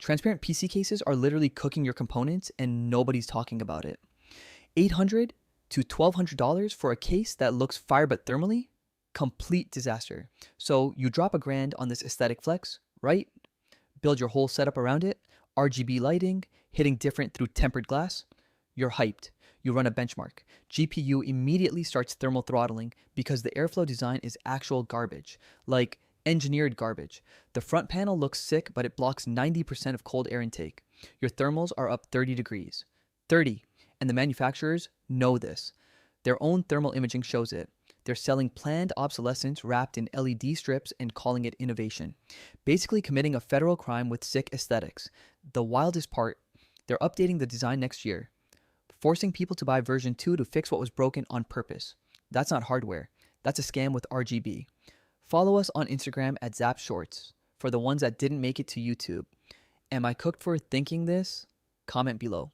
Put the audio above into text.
Transparent PC cases are literally cooking your components and nobody's talking about it. $800 to $1,200 for a case that looks fire but thermally? Complete disaster. So you drop $1,000 on this aesthetic flex, right? Build your whole setup around it, RGB lighting, hitting different through tempered glass. You're hyped. You run a benchmark. GPU immediately starts thermal throttling because the airflow design is actual garbage, like engineered garbage. The front panel looks sick, but it blocks 90% of cold air intake. Your thermals are up 30 degrees. 30. And the manufacturers know this. Their own thermal imaging shows it. They're selling planned obsolescence wrapped in LED strips and calling it innovation. Basically committing a federal crime with sick aesthetics. The wildest part, they're updating the design next year, forcing people to buy version 2 to fix what was broken on purpose. That's not hardware. That's a scam with RGB. Follow us on Instagram at ZapShorts for the ones that didn't make it to YouTube. Am I cooked for thinking this? Comment below.